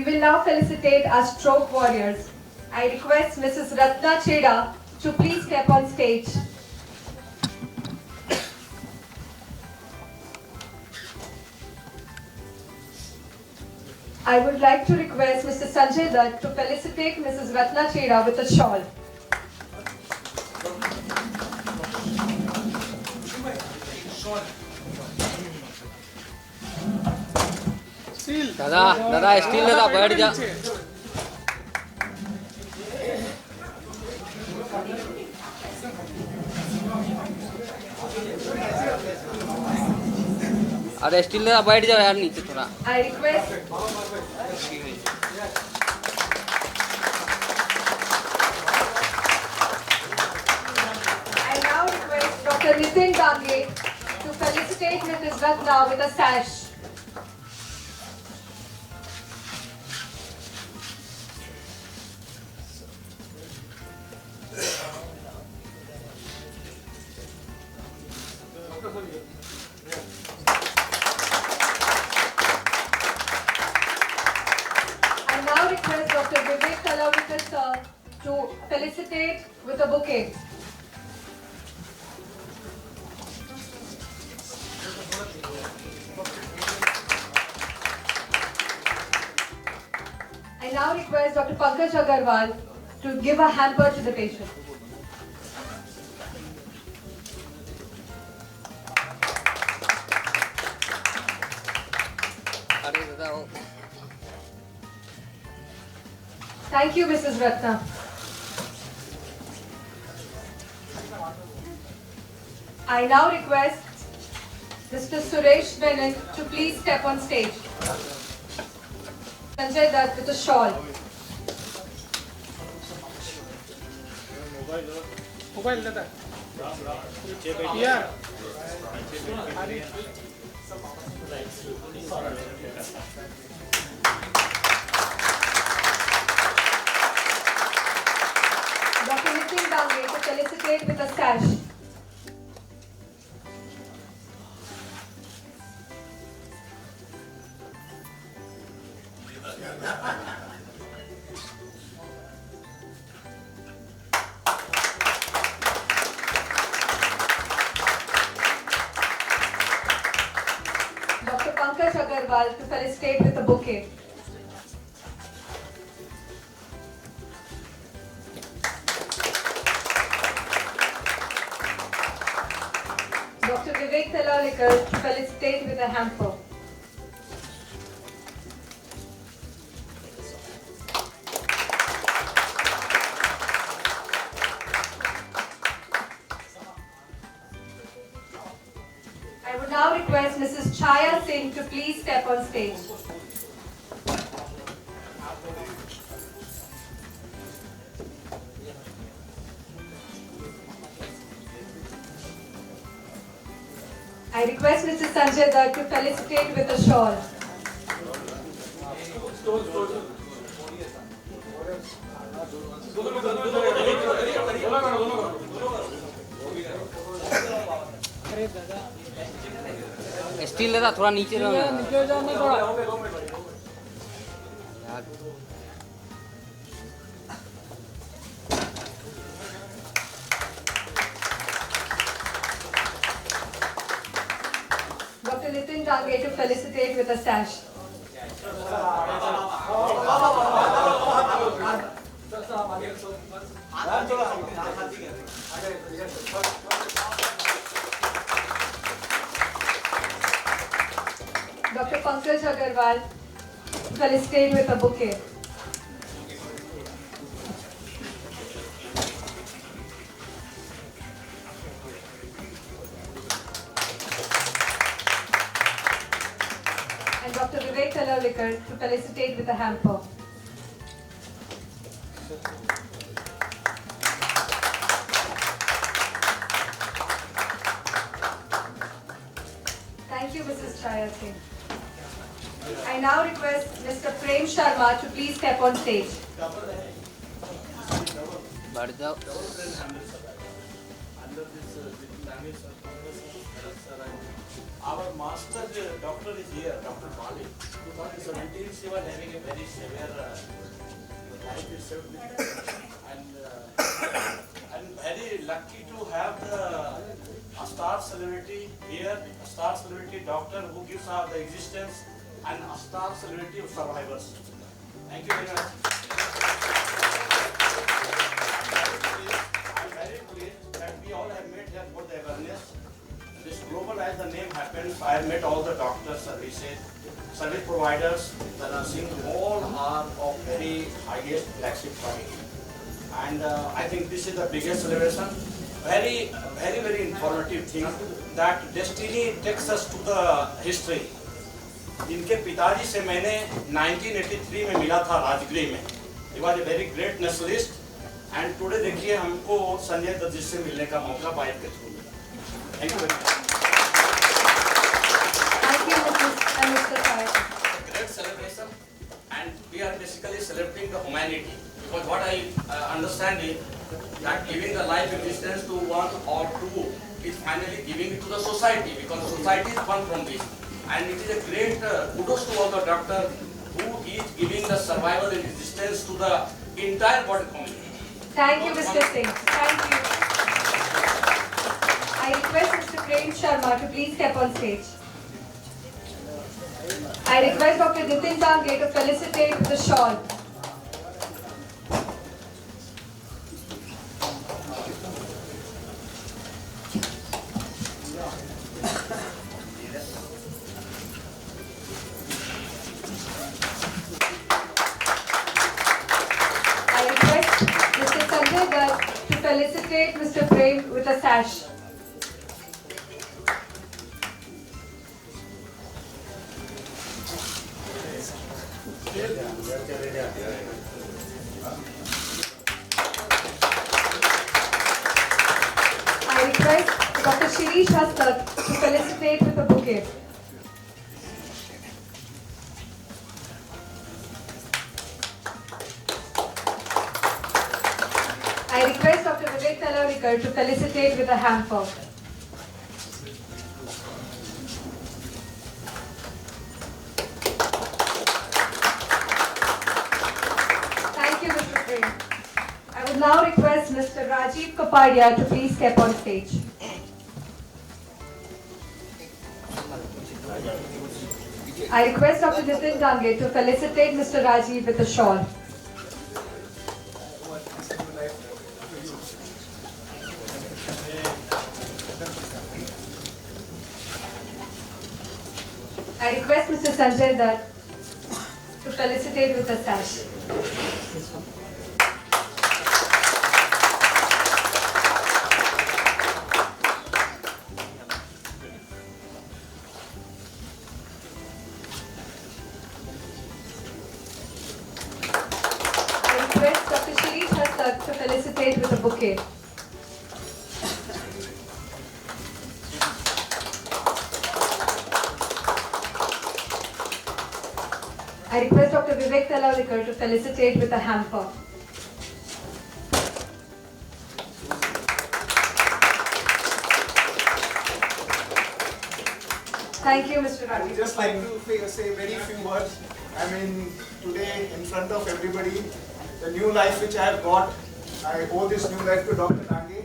We will now felicitate our stroke warriors. I request Mrs. Ratna Cheda to please step on stage. I would like to request Mr. Sanjay Dutt to felicitate Mrs. Ratna Cheda with a shawl. दादा steel दादा बैठ जा अरे steel दादा बैठ जाओ यार नीचे थोड़ा I request I now request Dr. Nitin Dange to felicitate Mrs. Ratna with a sash. I now request Dr. Vivek Talavikar sir to felicitate with a bouquet. I now request Dr. Pankaj Agarwal to give a hamper to the patient. अरे दादा वो Thank you, Mrs. Ratna. I now request Mr. Suresh Menon to please step on stage. Sanjay Dutt with a shawl. Mobile दादा यार Dr. Nitin Dange to felicitate with a sash. Dr. Pankaj Agarwal to felicitate with a bouquet. Dr. Vivek Talavikar to felicitate with a hamper. I would now request Mrs. Chaya Singh to please step on stage. I request Mrs. Sanjay Dutt to felicitate with a shawl. Steel दादा थोड़ा नीचे रहो ना नीचे जाओ ना थोड़ा यार Dr. Nitin Dange to felicitate with a sash. Dr. Pankaj Agarwal to felicitate with a bouquet. And Dr. Vivek Talavikar to felicitate with a hamper. Thank you, Mrs. Chaya Singh. I now request Mr. Prem Sharma to please step on stage. बैठ जाओ under this language sir. Our master doctor is here, Dr. Bali. 2017 she was having a very severe life itself, and very lucky to have a star celebrity here, a star celebrity doctor who gives her the existence, and a star celebrity of survivors. Thank you very much. I'm very pleased that we all have met here for the awareness. This global, as the name happens, I have met all the doctors, service providers, the nursing, all are of very highest flagship quality. And I think this is the biggest celebration. Very informative thing that destiny takes us to the history. इनके पिताजी से मैंने 1983 में मिला था राजगीर में. He was a very great nationalist, and today देखिए हमको संजय दत्त जी से मिलने का मौका पाया के through. Thank you very much. Thank you, Mr. Sai. Great celebration, and we are basically celebrating the humanity. Because what I understand is that giving the life existence to one or two is finally giving it to the society, because society is one from this. And it is a great kudos to all the doctors who is giving the survival and existence to the entire body community. Thank you, Mr. Singh. Thank you. I request Mr. Prem Sharma to please step on stage. I request Dr. Nitin Dange to felicitate with the shawl. I request Mr. Sanjay Dutt to felicitate Mr. Prem with a sash. I request Dr. Shirish Hosp to felicitate with a bouquet. I request Dr. Vivek Talavikar to felicitate with a hamper. Thank you, Mr. Prem. I would now request Mr. Rajiv Kapadia to please step on stage. I request Dr. Nitin Dange to felicitate Mr. Rajiv with a shawl. I request Mr. Sanjay Dutt to felicitate with a sash. I request Dr. Shirish Hosp to felicitate with a bouquet. I request Dr. Vivek Talavikar to felicitate with a hamper. Thank you, Mr. I would Ravi. just like to say very few words. I mean, today in front of everybody, the new life which I have got, I owe this new life to Dr. Dange.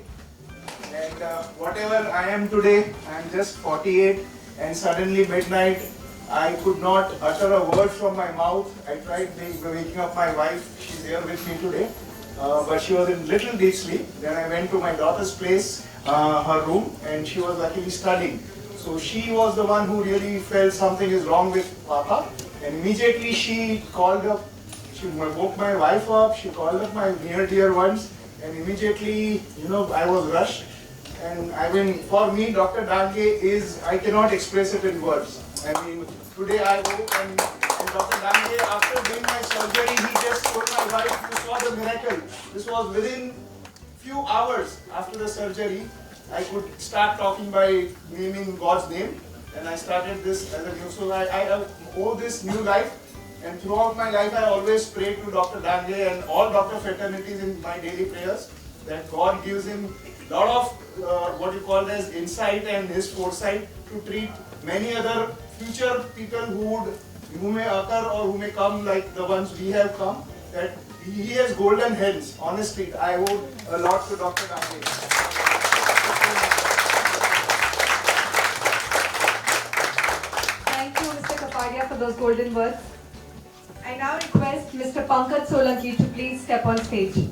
And whatever I am today, I am just 48, and suddenly midnight, I could not utter a word from my mouth. I tried waking up my wife. She's here with me today, but she was in little deep sleep. Then I went to my daughter's place, her room, and she was luckily studying. So she was the one who really felt something is wrong with Papa, and immediately she called up. She woke my wife up. She called up my near dear ones, and immediately, I was rushed. And I mean, for me, Dr. Dange is, I cannot express it in words. I mean, today I woke and Dr. Dange, after doing my surgery, he just told my wife, you saw the miracle. This was within few hours after the surgery. I could start talking by naming God's name, and I started this as a new. So I owe this new life, and throughout my life I always pray to Dr. Dange and all doctor fraternities in my daily prayers that God gives him lot of what you call as insight and his foresight to treat many other future people who may occur or who may come like the ones we have come. That he has golden hands. Honestly, I owe a lot to Dr. Dange. Thank you, Mr. Kapadia, for those golden words. I now request Mr. Pankaj Solanki to please step on stage.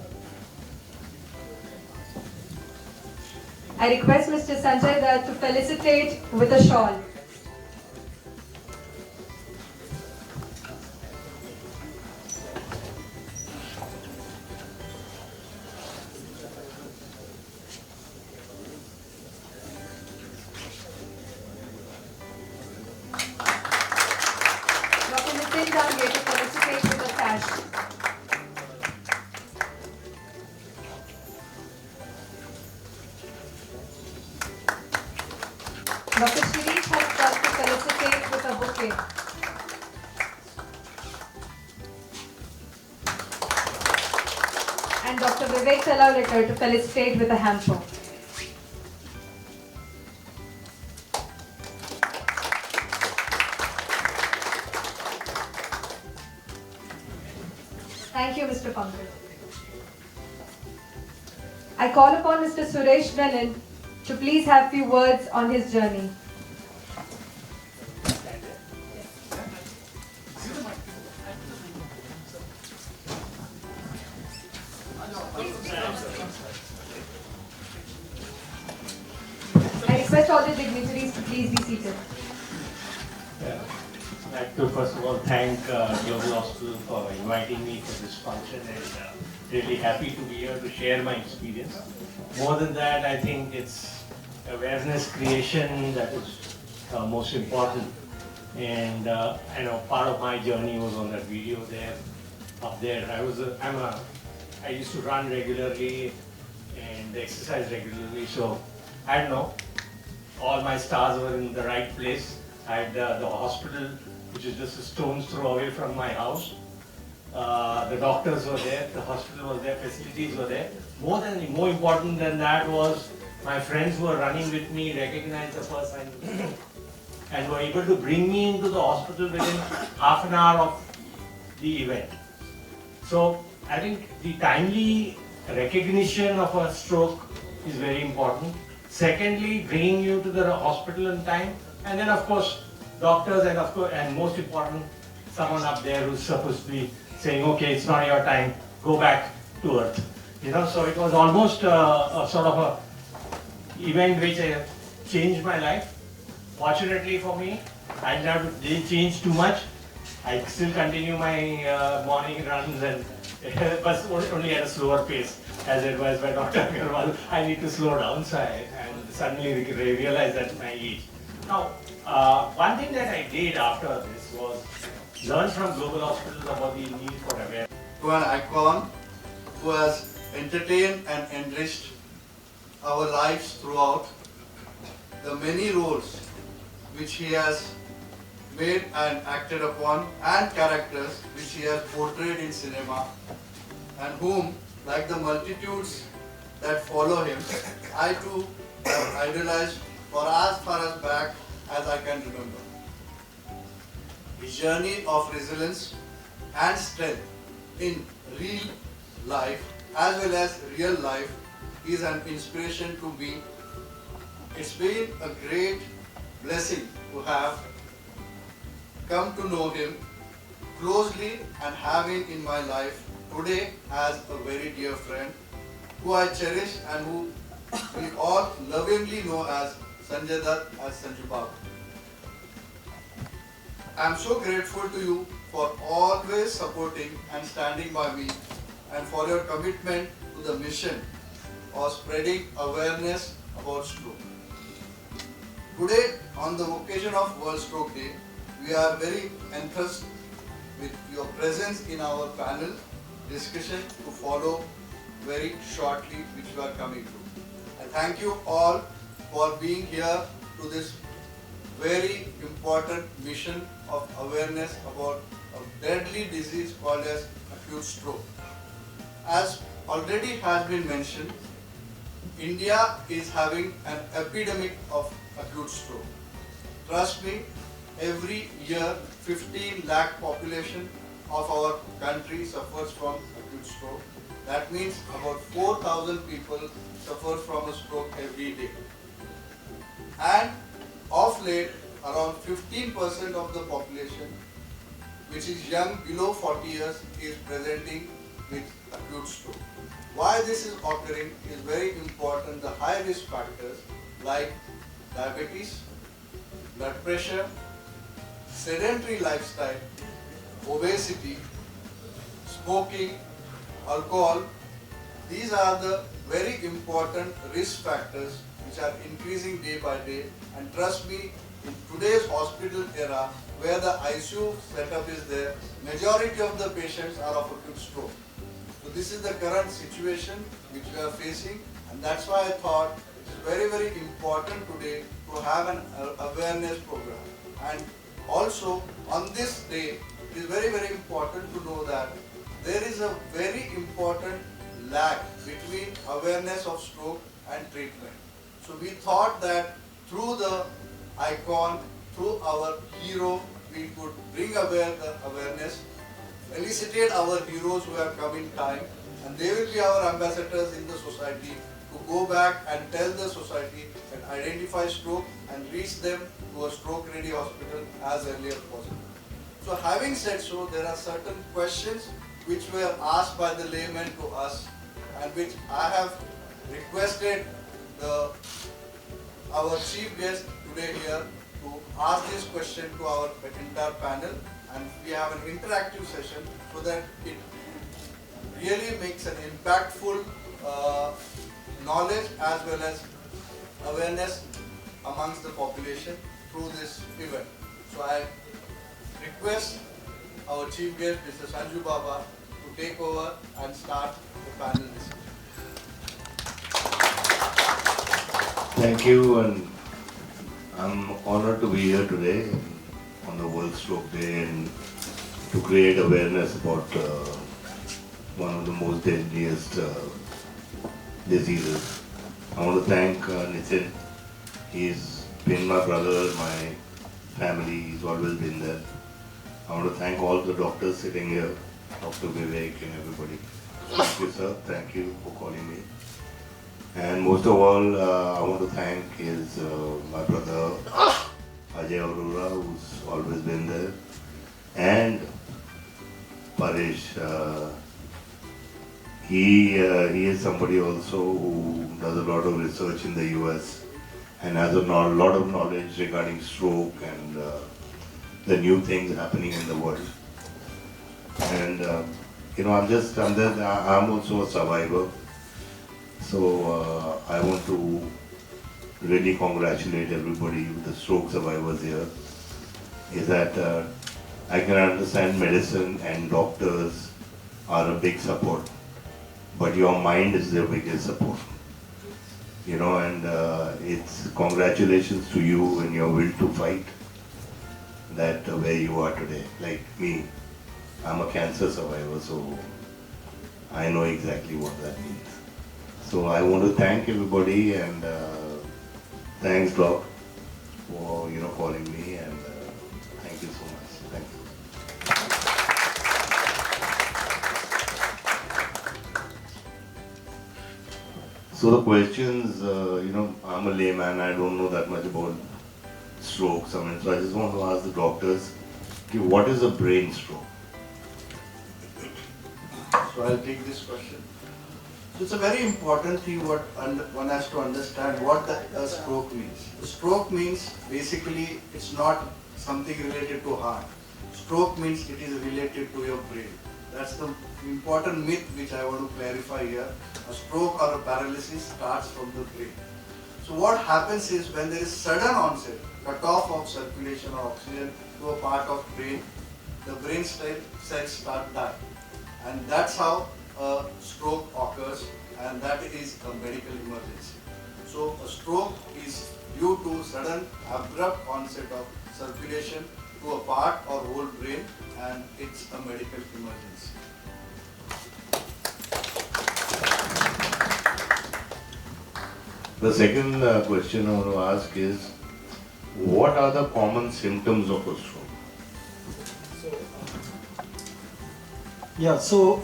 I request Mr. Sanjay Dutt to felicitate with a shawl. To felicitate with a sash. Dr. Shirish has come to felicitate with a bouquet. And Dr. Vivek Talawalekar to felicitate with a hamper. Thank you, Mr. Pankaj. I call upon Mr. Suresh Menon to please have few words on his journey. I request all the dignitaries to please be seated. I'd like to first of all thank Global Hospital for inviting me for this function, and really happy to be here to share my experience. More than that, I think it's awareness creation that is most important. And I know part of my journey was on that video there, up there. I used to run regularly and exercise regularly, so I don't know, all my stars were in the right place. I had the hospital, which is just a stone's throw away from my house. The doctors were there, the hospital was there, facilities were there. More important than that was my friends who were running with me, recognized the first sign and were able to bring me into the hospital within half an hour of the event. So I think the timely recognition of a stroke is very important. Secondly, bringing you to the hospital in time. And then of course, doctors and most important, someone up there who's supposed to be saying, okay, it's not your time, go back to earth. So it was almost a sort of a event which changed my life. Fortunately for me, I didn't change too much. I still continue my morning runs, but only at a slower pace, as advised by Dr. Agarwal. I need to slow down, so I suddenly realized that my age. Now, one thing that I did after this was learn from global hospitals about the need for awareness. To an icon who has entertained and enriched our lives throughout, the many roles which he has made and acted upon, and characters which he has portrayed in cinema, and whom, like the multitudes that follow him, I too have idolized for as far as back as I can remember. His journey of resilience and strength in real life as well as real life is an inspiration to me. It's been a great blessing to have come to know him closely and have him in my life today as a very dear friend who I cherish and who we all lovingly know as Sanjay Dutt, as Sanju Babu. I am so grateful to you for always supporting and standing by me, and for your commitment to the mission of spreading awareness about stroke. Today, on the occasion of World Stroke Day, we are very enthused with your presence in our panel discussion to follow very shortly, which we are coming to. I thank you all for being here to this very important mission of awareness about a deadly disease called as acute stroke. As already has been mentioned, India is having an epidemic of acute stroke. Trust me, every year 15 lakh population of our country suffers from acute stroke. That means about 4,000 people suffer from a stroke every day. And of late, around 15% of the population, which is young below 40 years, is presenting with acute stroke. Why this is occurring is very important. The high risk factors like diabetes, blood pressure, sedentary lifestyle, obesity, smoking, alcohol, these are the very important risk factors which are increasing day by day. And trust me, in today's hospital era where the ICU setup is there, majority of the patients are of acute stroke. So this is the current situation which we are facing, and that's why I thought it's very, very important today to have an awareness program. And also on this day, it is very, very important to know that there is a very important lag between awareness of stroke and treatment. So we thought that through the icon, through our hero, we could bring the awareness, felicitate our heroes who have come in time, and they will be our ambassadors in the society to go back and tell the society and identify stroke and reach them to a stroke-ready hospital as early as possible. So having said so, there are certain questions which were asked by the laymen to us, and which I have requested our chief guest today here to ask this question to our entire panel, and we have an interactive session so that it really makes an impactful knowledge as well as awareness amongst the population through this event. So I request our chief guest, Mr. Sanjay Dutt, to take over and start the panel discussion. Thank you, and I'm honored to be here today on the World Stroke Day and to create awareness about one of the most deadliest diseases. I want to thank Nitin. He's been my brother, my family, he's always been there. I want to thank all the doctors sitting here, Dr. Vivek and everybody. Thank you, sir. Thank you for calling me. And most of all, I want to thank my brother Ajay Arora, who's always been there, and Parish. He is somebody also who does a lot of research in the US and has a lot of knowledge regarding stroke and the new things happening in the world. And I'm also a survivor. So I want to really congratulate everybody, the stroke survivors here. Is that I can understand medicine and doctors are a big support, but your mind is the biggest support. And it's congratulations to you and your will to fight that where you are today. Like me, I'm a cancer survivor, so I know exactly what that means. So I want to thank everybody, and thanks Doc for calling me, and thank you so much. Thank you. So the questions, I'm a layman, I don't know that much about strokes. So I just want to ask the doctors, what is a brain stroke? So I'll take this question. So it's a very important thing what one has to understand what a stroke means. A stroke means basically it's not something related to heart. Stroke means it is related to your brain. That's the important myth which I want to clarify here. A stroke or a paralysis starts from the brain. So what happens is when there is sudden onset, cut off of circulation or oxygen to a part of brain, the brain cells start dying. And that's how a stroke occurs, and that is a medical emergency. So a stroke is due to sudden abrupt onset of circulation to a part or whole brain, and it's a medical emergency. The second question I want to ask is, what are the common symptoms of a stroke? Yeah, so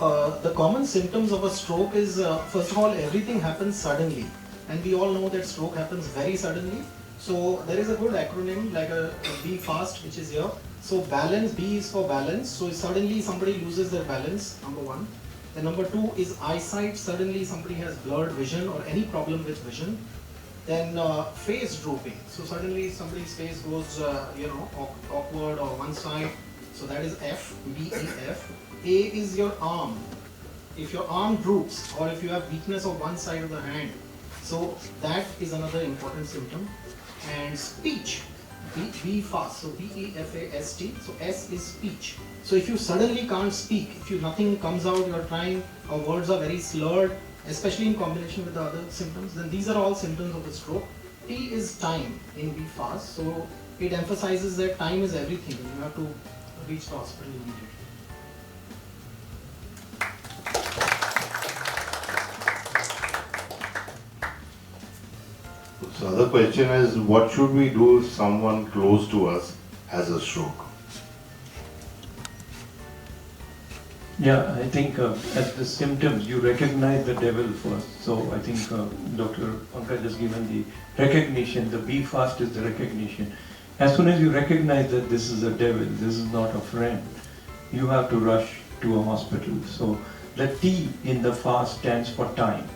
the common symptoms of a stroke is, first of all, everything happens suddenly. And we all know that stroke happens very suddenly. So there is a good acronym like a B fast, which is here. So balance, B is for balance. So suddenly somebody loses their balance, number one. Then number two is eyesight. Suddenly somebody has blurred vision or any problem with vision. Then face drooping. So suddenly somebody's face goes, awkward or one side. So that is F, B, E, F. A is your arm. If your arm droops or if you have weakness of one side of the hand, so that is another important symptom. And speech, B fast, so B-E-F-A-S-T, so S is speech. So if you suddenly can't speak, if nothing comes out, you're trying, or words are very slurred, especially in combination with the other symptoms, then these are all symptoms of the stroke. T is time in B fast, so it emphasizes that time is everything. You have to reach the hospital immediately. So the other question is, what should we do if someone close to us has a stroke? Yeah, I think as the symptoms, you recognize the devil first. So I think Dr. Pankaj has given the recognition. The B fast is the recognition. As soon as you recognize that this is a devil, this is not a friend, you have to rush to a hospital. So the T in the fast stands for time.